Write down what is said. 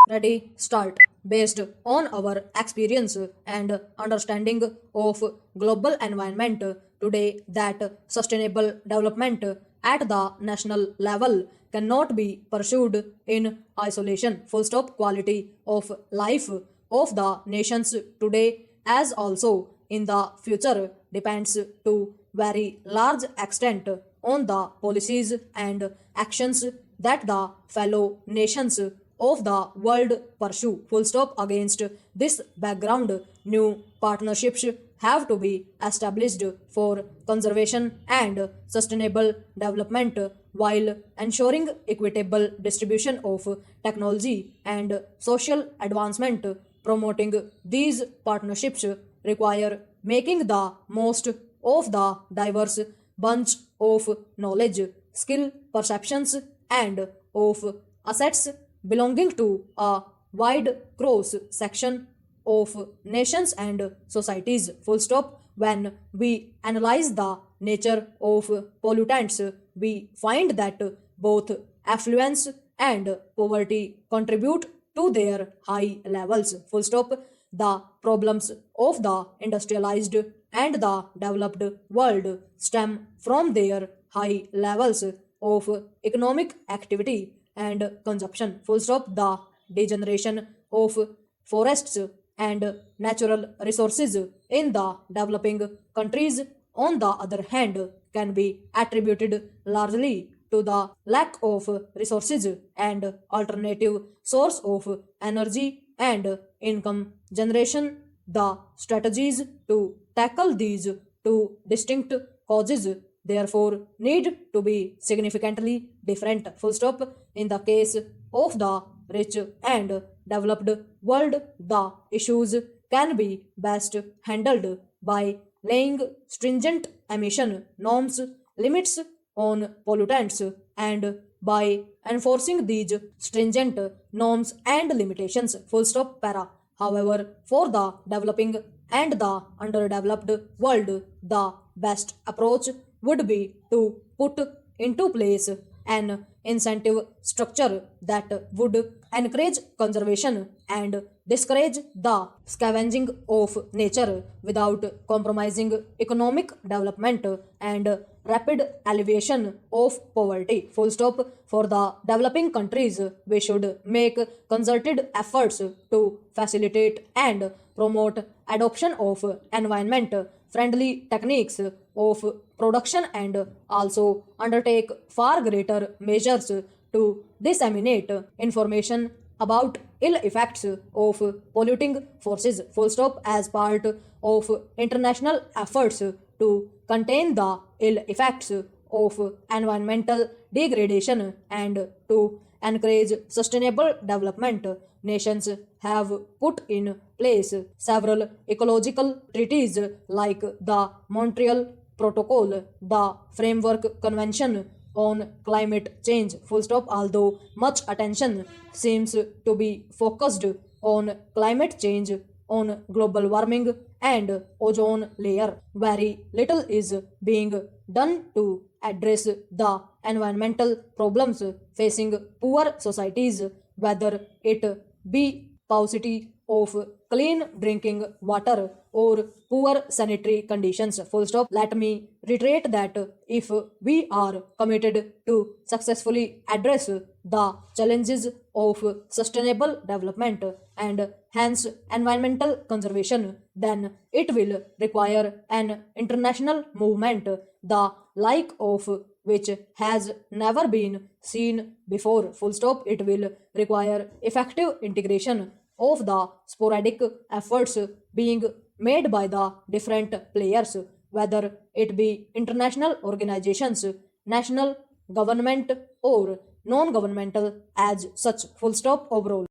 Ready, start. Based on our experience and understanding of global environment today, that sustainable development at the national level cannot be pursued in isolation. Full stop. Quality of life of the nations today as also in the future depends to very large extent on the policies and actions that the fellow nations of the world pursue. Full stop. Against this background, new partnerships have to be established for conservation and sustainable development while ensuring equitable distribution of technology and social advancement. Promoting these partnerships require making the most of the diverse bunch of knowledge, skill, perceptions, and of assets belonging to a wide cross section of nations and societies. Full stop. When we analyze the nature of pollutants, we find that both affluence and poverty contribute to their high levels. Full stop. The problems of the industrialized and the developed world stem from their high levels of economic activity and consumption. Full stop. The degeneration of forests and natural resources in the developing countries, on the other hand, can be attributed largely to the lack of resources and alternative source of energy and income generation. The strategies to tackle these two distinct causes therefore need to be significantly different. Full stop. In the case of the rich and developed world, the issues can be best handled by laying stringent emission norms, limits on pollutants, and by enforcing these stringent norms and limitations. Full stop. Para. However, for the developing and the underdeveloped world, the best approach would be to put into place an incentive structure that would encourage conservation and discourage the scavenging of nature without compromising economic development and rapid alleviation of poverty. Full stop. For the developing countries, we should make concerted efforts to facilitate and promote adoption of environment friendly techniques of production and also undertake far greater measures to disseminate information about ill effects of polluting forces. Full stop. As part of international efforts to contain the ill effects of environmental degradation and to encourage sustainable development, nations have put in place several ecological treaties like the Montreal Protocol, the Framework Convention on Climate Change. Full stop. Although much attention seems to be focused on climate change, on global warming and ozone layer, very little is being done to address the environmental problems facing poor societies, whether it be paucity of clean drinking water or poor sanitary conditions. Full stop. Let me reiterate that if we are committed to successfully address the challenges of sustainable development and hence environmental conservation, then it will require an international movement the like of which has never been seen before. Full stop. It will require effective integration of the sporadic efforts being made by the different players, whether it be international organizations, national government, or non governmental as such. Full stop. Overall.